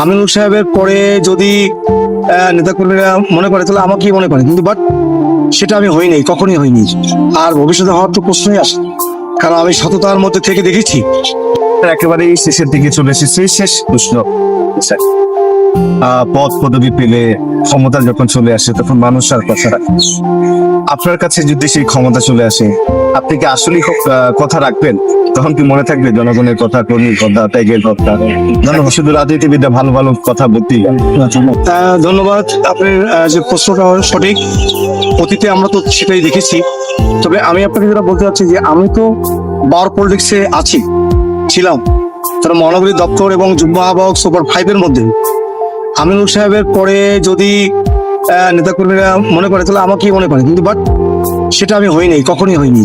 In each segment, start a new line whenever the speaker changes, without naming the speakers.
আমিনুল সাহেবের পরে যদি নেতাকর্মীরা মনে করে তাহলে আমাকেই মনে করে, কিন্তু বাট সেটা আমি হইনি, কখনই হইনি। আর ভবিষ্যতে হওয়ার তো প্রশ্নই আসে, কারণ আমি সততার মধ্যে থেকে দেখেছি।
একেবারেই শেষের দিকে চলে এসেছি। শেষ প্রশ্ন, পদ পদবি পেলে, ক্ষমতা যখন চলে আসে তখন মানুষ আর কথা রাখে। আপনার কাছে যদি সেই ক্ষমতা চলে আসে, আপনি কি আসলে কথা রাখবেন? তখন কি মনে থাকবে জনগণের কথা, কর্মীর কথা, ত্যাগের কথা? ধন্যবাদ। শুধু রাজনীতিবিদরা ভালো ভালো কথা বলতেই।
ধন্যবাদ। আপনার যে প্রশ্নটা সঠিক, অতীতে আমরা তো সেটাই দেখেছি। তবে আমি আপনাকে যেটা বলতে চাচ্ছি যে আমি তো বার পলিটিক্সে ছিলাম, তার মহানগরী দপ্তর এবং যুগ্ম আহ্বায়ক সুপার 5 এর মধ্যে। আমিনুল সাহেবের পরে যদি নেতাকর্মীরা মনে করে তাহলে আমাকেই মনে করে, কিন্তু বাট সেটা আমি হইনি, কখনই হইনি।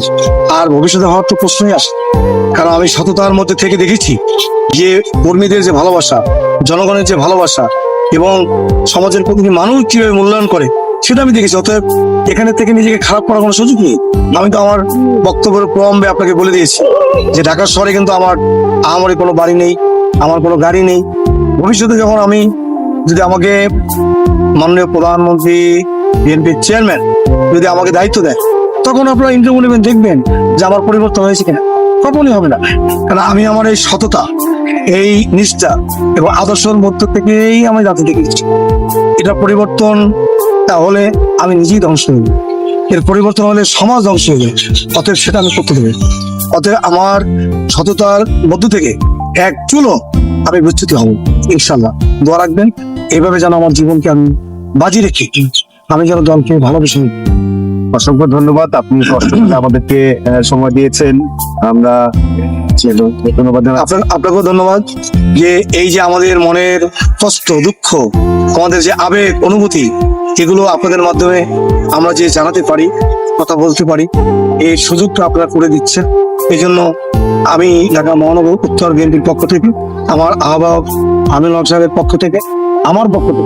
আর ভবিষ্যতে হওয়ার তো প্রশ্নই আসে, কারণ আমি সততার মধ্যে থেকে দেখেছি যে কর্মীদের যে ভালোবাসা, জনগণের যে ভালোবাসা এবং সমাজের প্রতিটি মানুষ কিভাবে মূল্যায়ন করে সেটা আমি দেখেছি। অতএব এখানে থেকে নিজেকে খারাপ করার কোনো সুযোগ নেই। আমি তো আমার বক্তব্যের প্রলম্বে আপনাকে বলে দিয়েছি যে ঢাকা শহরে কিন্তু আমার কোনো বাড়ি নেই, আমার কোনো গাড়ি নেই। ভবিষ্যতে যখন যদি আমাকে মাননীয় প্রধানমন্ত্রী, বিএনপির চেয়ারম্যান যদি আমাকে দায়িত্ব দেয়, তখন আপনারা ইন্টারভিউ নেবেন, দেখবেন যে আমার পরিবর্তন হয়েছে কিনা। কখনই হবে না, কারণ আমি আমার এই সততা, এই নিষ্ঠা এবং আদর্শের মধ্য থেকেই আমি জাতিকে দেখেছি। এটা পরিবর্তন হলে আমি নিজেই ধ্বংস হয়ে যাবো, এর পরিবর্তন হলে সমাজ ধ্বংস হয়ে যাবে। অতএব সেটা আমি করতে দেবো। অতএব আমার সততার মধ্য থেকে এক চুলো আমি বিচ্যুতি হব ইনশাল্লাহ। দোয়া রাখবেন এইভাবে যেন আমার জীবনকে আমি বাজি রেখে আমি যেন দলকে ভালোবেসে।
অসংখ্য ধন্যবাদ, আপনি কষ্ট করে আমাদেরকে সময় দিয়েছেন। আমরা ধন্যবাদ
আপনাকেও ধন্যবাদ যে এই যে আমাদের মনের কষ্ট, দুঃখ, আমাদের যে আবেগ, অনুভূতি, এগুলো আপনাদের মাধ্যমে আমরা যে জানাতে পারি, কথা বলতে পারি, এই সুযোগটা আপনারা করে দিচ্ছেন। এই জন্য আমি ঢাকা মহানগর উত্তর বিএনপির পক্ষ থেকে, আমার আহ্বায়ক আমিনুল হক সাহেবের পক্ষ থেকে, আমার পক্ষ থেকে